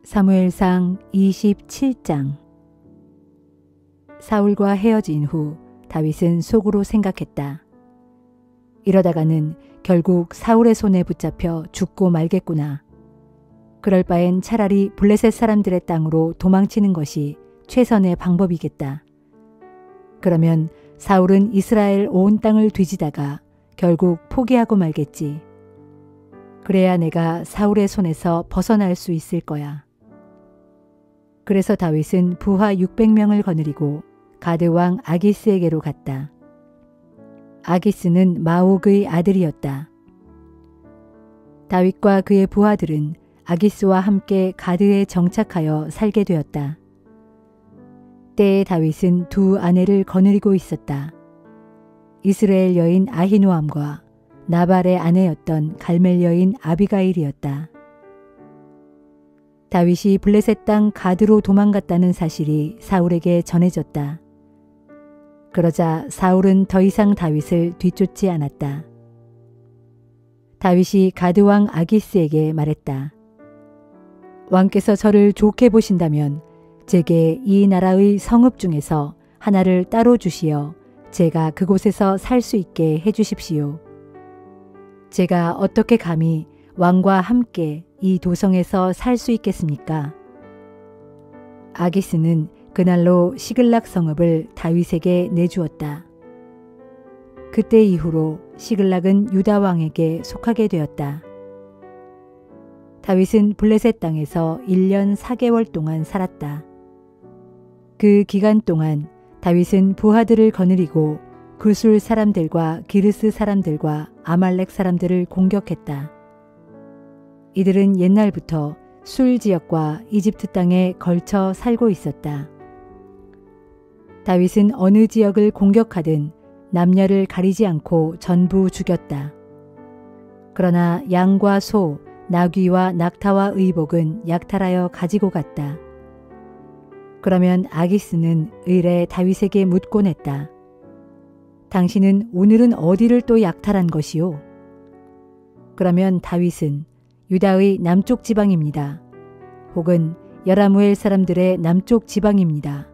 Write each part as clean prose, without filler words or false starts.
사무엘상 27장. 사울과 헤어진 후 다윗은 속으로 생각했다. 이러다가는 결국 사울의 손에 붙잡혀 죽고 말겠구나. 그럴 바엔 차라리 블레셋 사람들의 땅으로 도망치는 것이 최선의 방법이겠다. 그러면 사울은 이스라엘 온 땅을 뒤지다가 결국 포기하고 말겠지. 그래야 내가 사울의 손에서 벗어날 수 있을 거야. 그래서 다윗은 부하 600명을 거느리고 가드 왕 아기스에게로 갔다. 아기스는 마옥의 아들이었다. 다윗과 그의 부하들은 아기스와 함께 가드에 정착하여 살게 되었다. 때에 다윗은 두 아내를 거느리고 있었다. 이스라엘 여인 아히노암과 나발의 아내였던 갈멜 여인 아비가일이었다. 다윗이 블레셋 땅 가드로 도망갔다는 사실이 사울에게 전해졌다. 그러자 사울은 더 이상 다윗을 뒤쫓지 않았다. 다윗이 가드 왕 아기스에게 말했다. 왕께서 저를 좋게 보신다면 제게 이 나라의 성읍 중에서 하나를 따로 주시어 제가 그곳에서 살 수 있게 해주십시오. 제가 어떻게 감히 왕과 함께 이 도성에서 살 수 있겠습니까? 아기스는 그날로 시글락 성읍을 다윗에게 내주었다. 그때 이후로 시글락은 유다 왕에게 속하게 되었다. 다윗은 블레셋 땅에서 1년 4개월 동안 살았다. 그 기간 동안 다윗은 부하들을 거느리고 구술 사람들과 기르스 사람들과 아말렉 사람들을 공격했다. 이들은 옛날부터 술 지역과 이집트 땅에 걸쳐 살고 있었다. 다윗은 어느 지역을 공격하든 남녀를 가리지 않고 전부 죽였다. 그러나 양과 소, 나귀와 낙타와 의복은 약탈하여 가지고 갔다. 그러면 아기스는 의례 다윗에게 묻곤 했다. 당신은 오늘은 어디를 또 약탈한 것이오? 그러면 다윗은 유다의 남쪽 지방입니다. 혹은 여라무엘 사람들의 남쪽 지방입니다.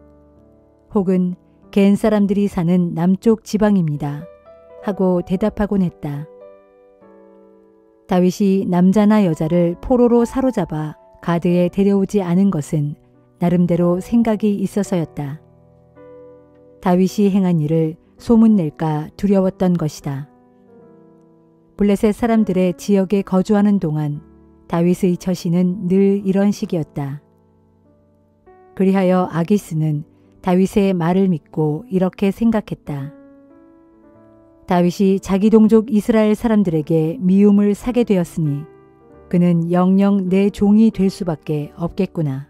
혹은 겐 사람들이 사는 남쪽 지방입니다. 하고 대답하곤 했다. 다윗이 남자나 여자를 포로로 사로잡아 가드에 데려오지 않은 것은 나름대로 생각이 있어서였다. 다윗이 행한 일을 소문낼까 두려웠던 것이다. 블레셋 사람들의 지역에 거주하는 동안 다윗의 처신은 늘 이런 식이었다. 그리하여 아기스는 다윗의 말을 믿고 이렇게 생각했다. 다윗이 자기 동족 이스라엘 사람들에게 미움을 사게 되었으니 그는 영영 내 종이 될 수밖에 없겠구나.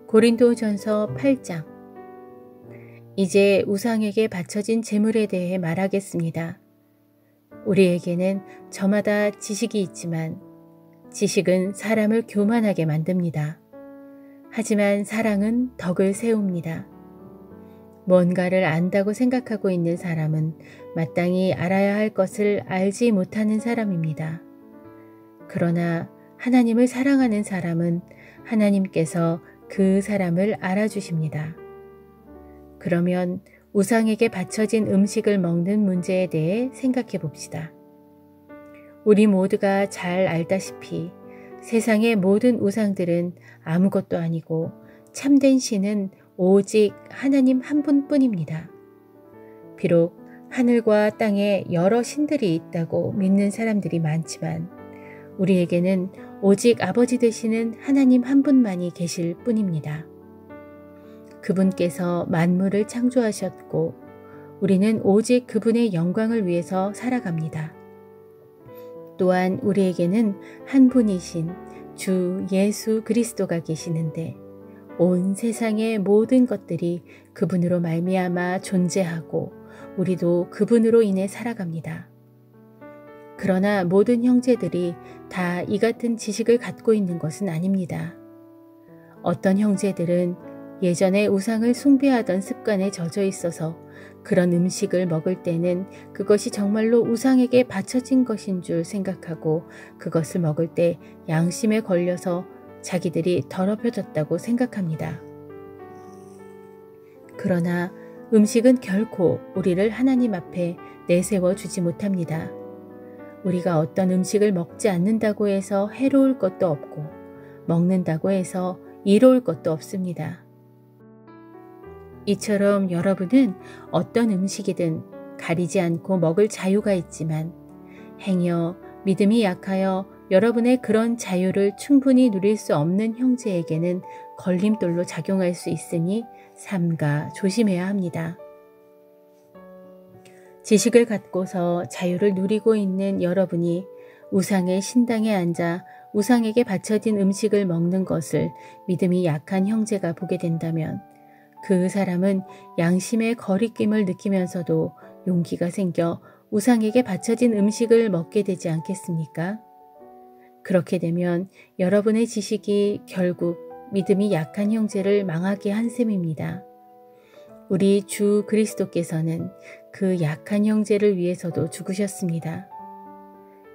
고린도전서 8장. 이제 우상에게 바쳐진 제물에 대해 말하겠습니다. 우리에게는 저마다 지식이 있지만 지식은 사람을 교만하게 만듭니다. 하지만 사랑은 덕을 세웁니다. 뭔가를 안다고 생각하고 있는 사람은 마땅히 알아야 할 것을 알지 못하는 사람입니다. 그러나 하나님을 사랑하는 사람은 하나님께서 그 사람을 알아주십니다. 그러면 우상에게 바쳐진 음식을 먹는 문제에 대해 생각해 봅시다. 우리 모두가 잘 알다시피 세상의 모든 우상들은 아무것도 아니고 참된 신은 오직 하나님 한 분뿐입니다. 비록 하늘과 땅에 여러 신들이 있다고 믿는 사람들이 많지만 우리에게는 오직 아버지 되시는 하나님 한 분만이 계실 뿐입니다. 그분께서 만물을 창조하셨고 우리는 오직 그분의 영광을 위해서 살아갑니다. 또한 우리에게는 한 분이신 주 예수 그리스도가 계시는데 온 세상의 모든 것들이 그분으로 말미암아 존재하고 우리도 그분으로 인해 살아갑니다. 그러나 모든 형제들이 다 이 같은 지식을 갖고 있는 것은 아닙니다. 어떤 형제들은 예전에 우상을 숭배하던 습관에 젖어 있어서 그런 음식을 먹을 때는 그것이 정말로 우상에게 바쳐진 것인 줄 생각하고 그것을 먹을 때 양심에 걸려서 자기들이 더럽혀졌다고 생각합니다. 그러나 음식은 결코 우리를 하나님 앞에 내세워 주지 못합니다. 우리가 어떤 음식을 먹지 않는다고 해서 해로울 것도 없고 먹는다고 해서 이로울 것도 없습니다. 이처럼 여러분은 어떤 음식이든 가리지 않고 먹을 자유가 있지만 행여 믿음이 약하여 여러분의 그런 자유를 충분히 누릴 수 없는 형제에게는 걸림돌로 작용할 수 있으니 삼가 조심해야 합니다. 지식을 갖고서 자유를 누리고 있는 여러분이 우상의 신당에 앉아 우상에게 바쳐진 음식을 먹는 것을 믿음이 약한 형제가 보게 된다면 그 사람은 양심의 거리낌을 느끼면서도 용기가 생겨 우상에게 바쳐진 음식을 먹게 되지 않겠습니까? 그렇게 되면 여러분의 지식이 결국 믿음이 약한 형제를 망하게 한 셈입니다. 우리 주 그리스도께서는 그 약한 형제를 위해서도 죽으셨습니다.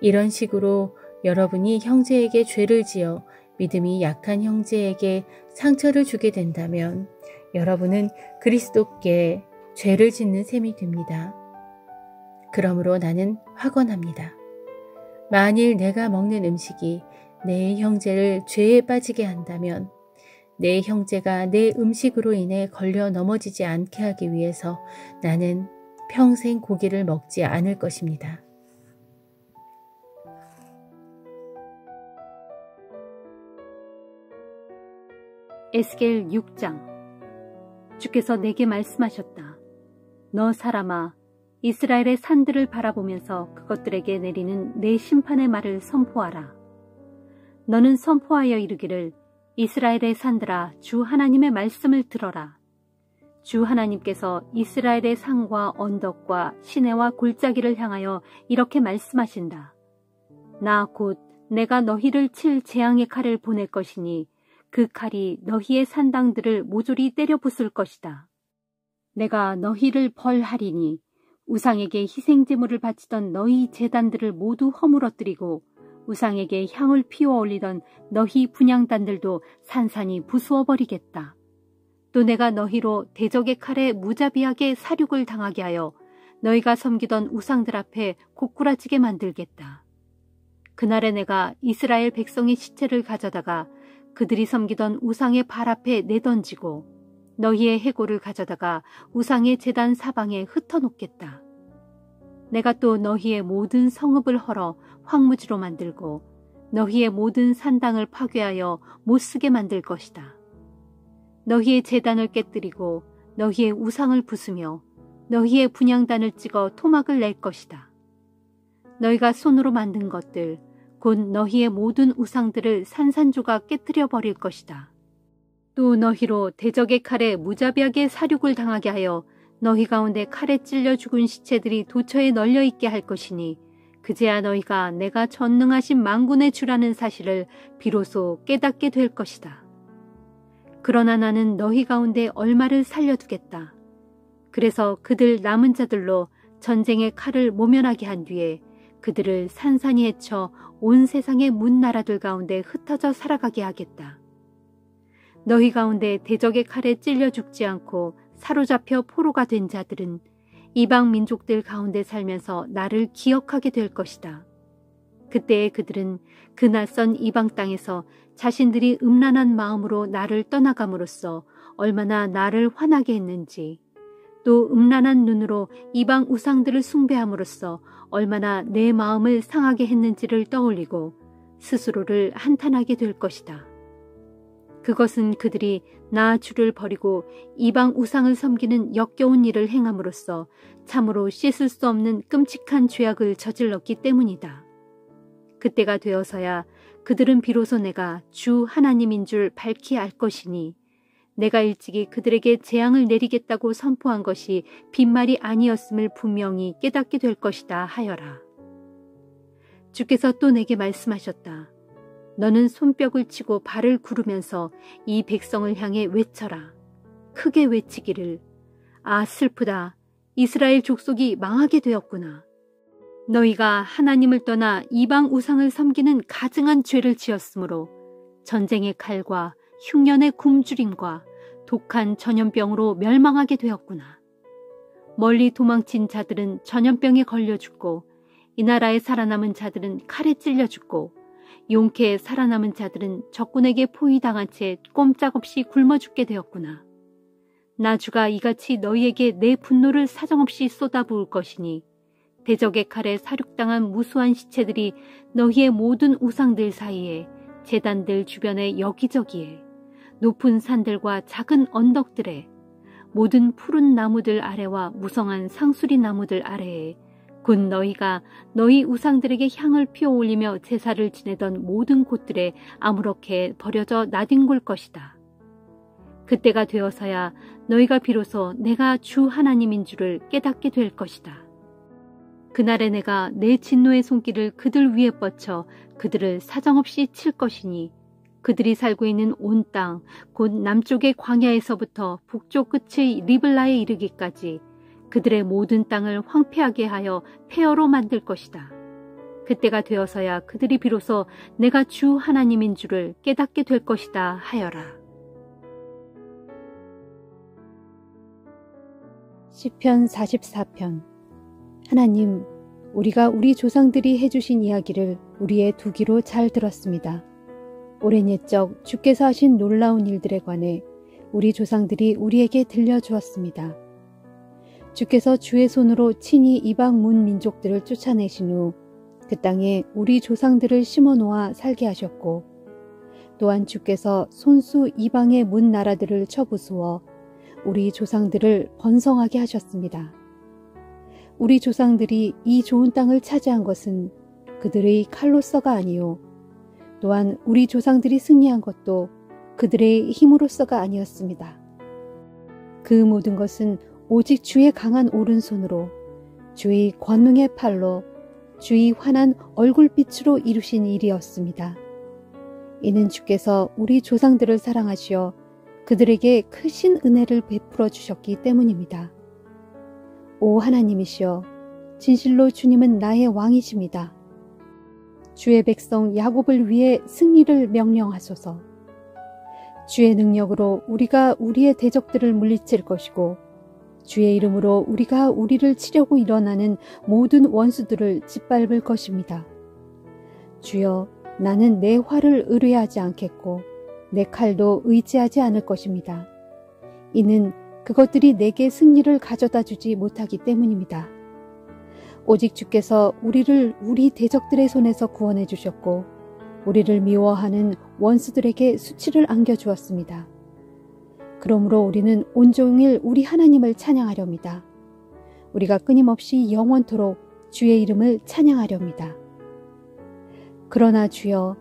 이런 식으로 여러분이 형제에게 죄를 지어 믿음이 약한 형제에게 상처를 주게 된다면 여러분은 그리스도께 죄를 짓는 셈이 됩니다. 그러므로 나는 확언합니다. 만일 내가 먹는 음식이 내 형제를 죄에 빠지게 한다면 내 형제가 내 음식으로 인해 걸려 넘어지지 않게 하기 위해서 나는 평생 고기를 먹지 않을 것입니다. 에스겔 6장. 주께서 내게 말씀하셨다. 너 사람아, 이스라엘의 산들을 바라보면서 그것들에게 내리는 내 심판의 말을 선포하라. 너는 선포하여 이르기를 이스라엘의 산들아, 주 하나님의 말씀을 들어라. 주 하나님께서 이스라엘의 산과 언덕과 시내와 골짜기를 향하여 이렇게 말씀하신다. 나 곧 내가 너희를 칠 재앙의 칼을 보낼 것이니 그 칼이 너희의 산당들을 모조리 때려 부술 것이다. 내가 너희를 벌하리니 우상에게 희생제물을 바치던 너희 제단들을 모두 허물어뜨리고 우상에게 향을 피워 올리던 너희 분향단들도 산산이 부수어 버리겠다. 또 내가 너희로 대적의 칼에 무자비하게 사륙을 당하게 하여 너희가 섬기던 우상들 앞에 고꾸라지게 만들겠다. 그날에 내가 이스라엘 백성의 시체를 가져다가 그들이 섬기던 우상의 발 앞에 내던지고 너희의 해골을 가져다가 우상의 제단 사방에 흩어놓겠다. 내가 또 너희의 모든 성읍을 헐어 황무지로 만들고 너희의 모든 산당을 파괴하여 못쓰게 만들 것이다. 너희의 제단을 깨뜨리고 너희의 우상을 부수며 너희의 분향단을 찍어 토막을 낼 것이다. 너희가 손으로 만든 것들 곧 너희의 모든 우상들을 산산조각 깨뜨려 버릴 것이다. 또 너희로 대적의 칼에 무자비하게 사륙을 당하게 하여 너희 가운데 칼에 찔려 죽은 시체들이 도처에 널려 있게 할 것이니 그제야 너희가 내가 전능하신 만군의 주라는 사실을 비로소 깨닫게 될 것이다. 그러나 나는 너희 가운데 얼마를 살려두겠다. 그래서 그들 남은 자들로 전쟁의 칼을 모면하게 한 뒤에 그들을 산산이 헤쳐 온 세상의 문나라들 가운데 흩어져 살아가게 하겠다. 너희 가운데 대적의 칼에 찔려 죽지 않고 사로잡혀 포로가 된 자들은 이방 민족들 가운데 살면서 나를 기억하게 될 것이다. 그때에 그들은 그 낯선 이방 땅에서 자신들이 음란한 마음으로 나를 떠나감으로써 얼마나 나를 화나게 했는지, 또 음란한 눈으로 이방 우상들을 숭배함으로써 얼마나 내 마음을 상하게 했는지를 떠올리고 스스로를 한탄하게 될 것이다. 그것은 그들이 나 주를 버리고 이방 우상을 섬기는 역겨운 일을 행함으로써 참으로 씻을 수 없는 끔찍한 죄악을 저질렀기 때문이다. 그때가 되어서야 그들은 비로소 내가 주 하나님인 줄 밝히 알 것이니 내가 일찍이 그들에게 재앙을 내리겠다고 선포한 것이 빈말이 아니었음을 분명히 깨닫게 될 것이다 하여라. 주께서 또 내게 말씀하셨다. 너는 손뼉을 치고 발을 구르면서 이 백성을 향해 외쳐라. 크게 외치기를 아 슬프다. 이스라엘 족속이 망하게 되었구나. 너희가 하나님을 떠나 이방 우상을 섬기는 가증한 죄를 지었으므로 전쟁의 칼과 흉년의 굶주림과 독한 전염병으로 멸망하게 되었구나. 멀리 도망친 자들은 전염병에 걸려 죽고 이 나라에 살아남은 자들은 칼에 찔려 죽고 용케에 살아남은 자들은 적군에게 포위당한 채 꼼짝없이 굶어 죽게 되었구나. 나 주가 이같이 너희에게 내 분노를 사정없이 쏟아부을 것이니 대적의 칼에 사륙당한 무수한 시체들이 너희의 모든 우상들 사이에 제단들 주변에 여기저기에 높은 산들과 작은 언덕들에 모든 푸른 나무들 아래와 무성한 상수리 나무들 아래에 곧 너희가 너희 우상들에게 향을 피워 올리며 제사를 지내던 모든 곳들에 아무렇게 버려져 나뒹굴 것이다. 그때가 되어서야 너희가 비로소 내가 주 하나님인 줄을 깨닫게 될 것이다. 그날에 내가 내 진노의 손길을 그들 위에 뻗쳐 그들을 사정없이 칠 것이니 그들이 살고 있는 온 땅, 곧 남쪽의 광야에서부터 북쪽 끝의 리블라에 이르기까지 그들의 모든 땅을 황폐하게 하여 폐허로 만들 것이다. 그때가 되어서야 그들이 비로소 내가 주 하나님인 줄을 깨닫게 될 것이다 하여라. 시편 44편. 하나님, 우리가 우리 조상들이 해주신 이야기를 우리의 두 귀로 잘 들었습니다. 오랜 옛적 주께서 하신 놀라운 일들에 관해 우리 조상들이 우리에게 들려주었습니다. 주께서 주의 손으로 친히 이방 문 민족들을 쫓아내신 후 그 땅에 우리 조상들을 심어놓아 살게 하셨고 또한 주께서 손수 이방의 문 나라들을 쳐부수어 우리 조상들을 번성하게 하셨습니다. 우리 조상들이 이 좋은 땅을 차지한 것은 그들의 칼로서가 아니요 또한 우리 조상들이 승리한 것도 그들의 힘으로서가 아니었습니다. 그 모든 것은 오직 주의 강한 오른손으로 주의 권능의 팔로 주의 환한 얼굴빛으로 이루신 일이었습니다. 이는 주께서 우리 조상들을 사랑하시어 그들에게 크신 은혜를 베풀어 주셨기 때문입니다. 오 하나님이시여, 진실로 주님은 나의 왕이십니다. 주의 백성 야곱을 위해 승리를 명령하소서. 주의 능력으로 우리가 우리의 대적들을 물리칠 것이고 주의 이름으로 우리가 우리를 치려고 일어나는 모든 원수들을 짓밟을 것입니다. 주여, 나는 내 활을 의뢰하지 않겠고 내 칼도 의지하지 않을 것입니다. 이는 그것들이 내게 승리를 가져다 주지 못하기 때문입니다. 오직 주께서 우리를 우리 대적들의 손에서 구원해 주셨고 우리를 미워하는 원수들에게 수치를 안겨주었습니다. 그러므로 우리는 온종일 우리 하나님을 찬양하렵니다. 우리가 끊임없이 영원토록 주의 이름을 찬양하렵니다. 그러나 주여,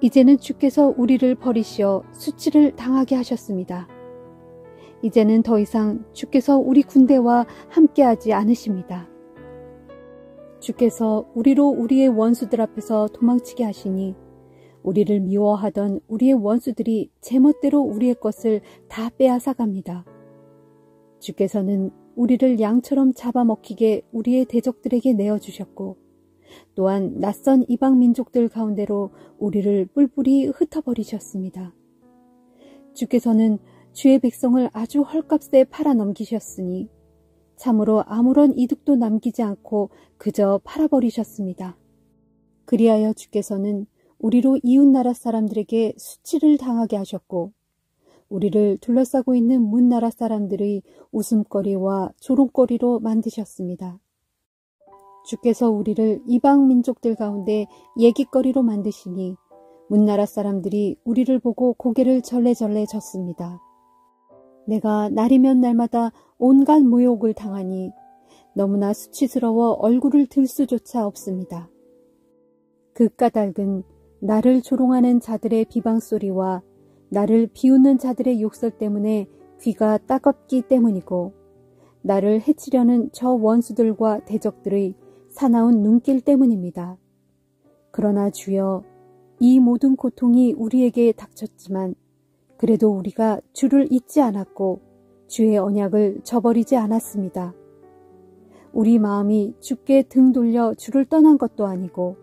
이제는 주께서 우리를 버리시어 수치를 당하게 하셨습니다. 이제는 더 이상 주께서 우리 군대와 함께하지 않으십니다. 주께서 우리로 우리의 원수들 앞에서 도망치게 하시니 우리를 미워하던 우리의 원수들이 제멋대로 우리의 것을 다 빼앗아갑니다. 주께서는 우리를 양처럼 잡아먹히게 우리의 대적들에게 내어주셨고 또한 낯선 이방 민족들 가운데로 우리를 뿔뿔이 흩어버리셨습니다. 주께서는 주의 백성을 아주 헐값에 팔아넘기셨으니 참으로 아무런 이득도 남기지 않고 그저 팔아버리셨습니다. 그리하여 주께서는 우리로 이웃나라 사람들에게 수치를 당하게 하셨고 우리를 둘러싸고 있는 문나라 사람들의 웃음거리와 조롱거리로 만드셨습니다. 주께서 우리를 이방 민족들 가운데 얘기거리로 만드시니 문나라 사람들이 우리를 보고 고개를 절레절레 졌습니다. 내가 날이면 날마다 온갖 모욕을 당하니 너무나 수치스러워 얼굴을 들 수조차 없습니다. 그 까닭은 나를 조롱하는 자들의 비방소리와 나를 비웃는 자들의 욕설 때문에 귀가 따갑기 때문이고 나를 해치려는 저 원수들과 대적들의 사나운 눈길 때문입니다. 그러나 주여, 이 모든 고통이 우리에게 닥쳤지만 그래도 우리가 주를 잊지 않았고 주의 언약을 저버리지 않았습니다. 우리 마음이 주께 등 돌려 주를 떠난 것도 아니고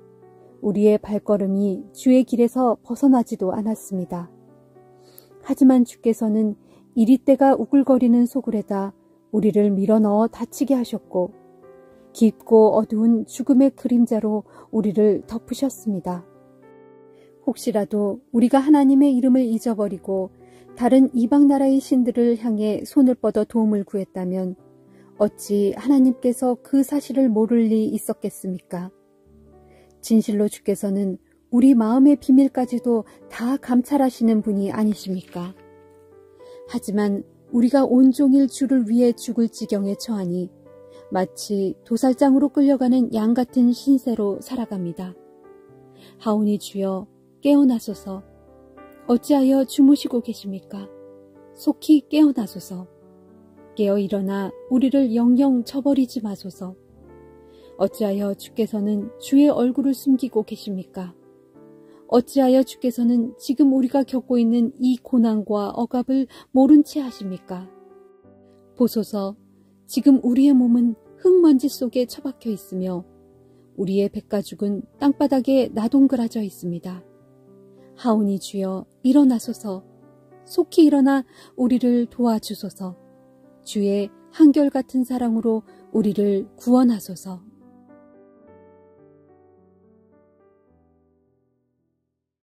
우리의 발걸음이 주의 길에서 벗어나지도 않았습니다. 하지만 주께서는 이리때가 우글거리는 소굴에다 우리를 밀어넣어 다치게 하셨고 깊고 어두운 죽음의 그림자로 우리를 덮으셨습니다. 혹시라도 우리가 하나님의 이름을 잊어버리고 다른 이방 나라의 신들을 향해 손을 뻗어 도움을 구했다면 어찌 하나님께서 그 사실을 모를 리 있었겠습니까? 진실로 주께서는 우리 마음의 비밀까지도 다 감찰하시는 분이 아니십니까? 하지만 우리가 온종일 주를 위해 죽을 지경에 처하니 마치 도살장으로 끌려가는 양 같은 신세로 살아갑니다. 하오니 주여 깨어나소서. 어찌하여 주무시고 계십니까? 속히 깨어나소서. 깨어 일어나 우리를 영영 저버리지 마소서. 어찌하여 주께서는 주의 얼굴을 숨기고 계십니까? 어찌하여 주께서는 지금 우리가 겪고 있는 이 고난과 억압을 모른 채 하십니까? 보소서, 지금 우리의 몸은 흙먼지 속에 처박혀 있으며 우리의 백가죽은 땅바닥에 나동그라져 있습니다. 하오니 주여 일어나소서. 속히 일어나 우리를 도와주소서. 주의 한결같은 사랑으로 우리를 구원하소서.